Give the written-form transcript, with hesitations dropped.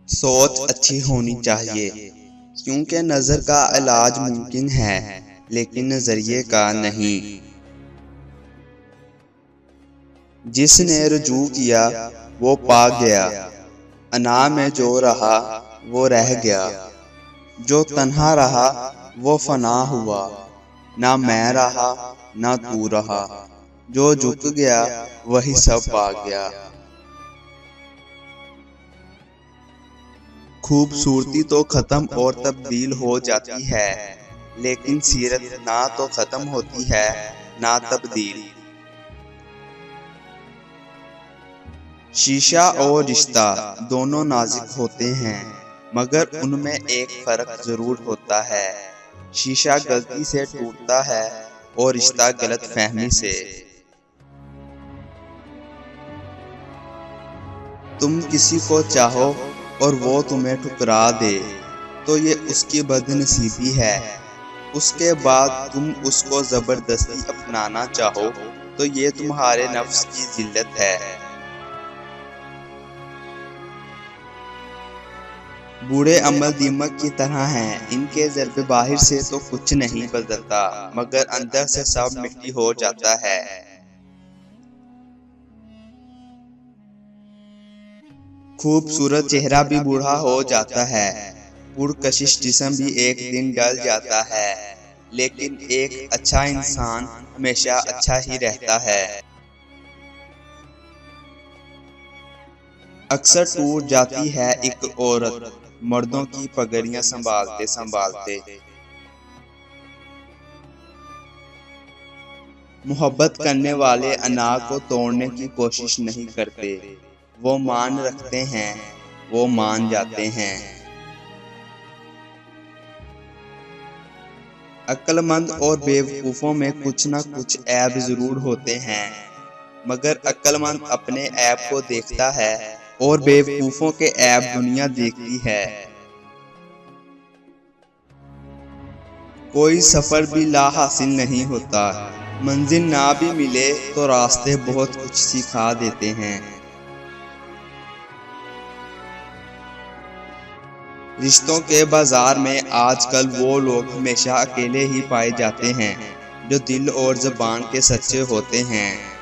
سوچ اچھی ہونی چاہیے، کیونکہ نظر کا علاج ممکن ہے لیکن نظریے کا نہیں۔ جس نے رجوع کیا وہ پا گیا، انا میں جو رہا وہ رہ گیا۔ جو تنہا رہا وہ فنا ہوا، نہ میں رہا نہ تو رہا۔ جو جھک گیا وہی سب پا گیا۔ خوبصورتی تو ختم اور تبدیل ہو جاتی ہے، لیکن سیرت نہ تو ختم ہوتی ہے نہ تبدیل۔ شیشہ اور رشتہ دونوں نازک ہوتے ہیں، مگر ان میں ایک فرق ضرور ہوتا ہے۔ شیشہ غلطی سے ٹوٹتا ہے اور رشتہ غلط فہمی سے۔ تم کسی کو چاہو اور وہ تمہیں ٹھکرا دے تو یہ اس کی بد نصیبی ہے۔ اس کے بعد تم اس کو زبردستی اپنانا چاہو تو یہ تمہارے نفس کی ذلت ہے۔ برے عمل دیمک کی طرح ہیں، ان کے ضرب باہر سے تو کچھ نہیں بدلتا، مگر اندر سے سب مٹی ہو جاتا ہے۔ خوبصورت چہرہ بھی بوڑھا ہو جاتا ہے، پرکشش جسم بھی ایک دن ڈل جاتا ہے، لیکن ایک اچھا انسان ہمیشہ اچھا ہی رہتا ہے۔ اکثر ٹوٹ جاتی ہے ایک عورت مردوں کی پگڑیاں سنبھالتے سنبھالتے۔ محبت کرنے والے انا کو توڑنے کی کوشش نہیں کرتے، وہ مان رکھتے ہیں، وہ مان جاتے ہیں۔ عقل مند اور بیوقوفوں میں کچھ نہ کچھ عیب ضرور ہوتے ہیں، مگر عقل مند اپنے عیب کو دیکھتا ہے اور بیوقوفوں کے عیب دنیا دیکھتی ہے۔ کوئی سفر بھی لا حاصل نہیں ہوتا، منزل نہ بھی ملے تو راستے بہت کچھ سکھا دیتے ہیں۔ رشتوں کے بازار میں آج کل وہ لوگ ہمیشہ اکیلے ہی پائے جاتے ہیں جو دل اور زبان کے سچے ہوتے ہیں۔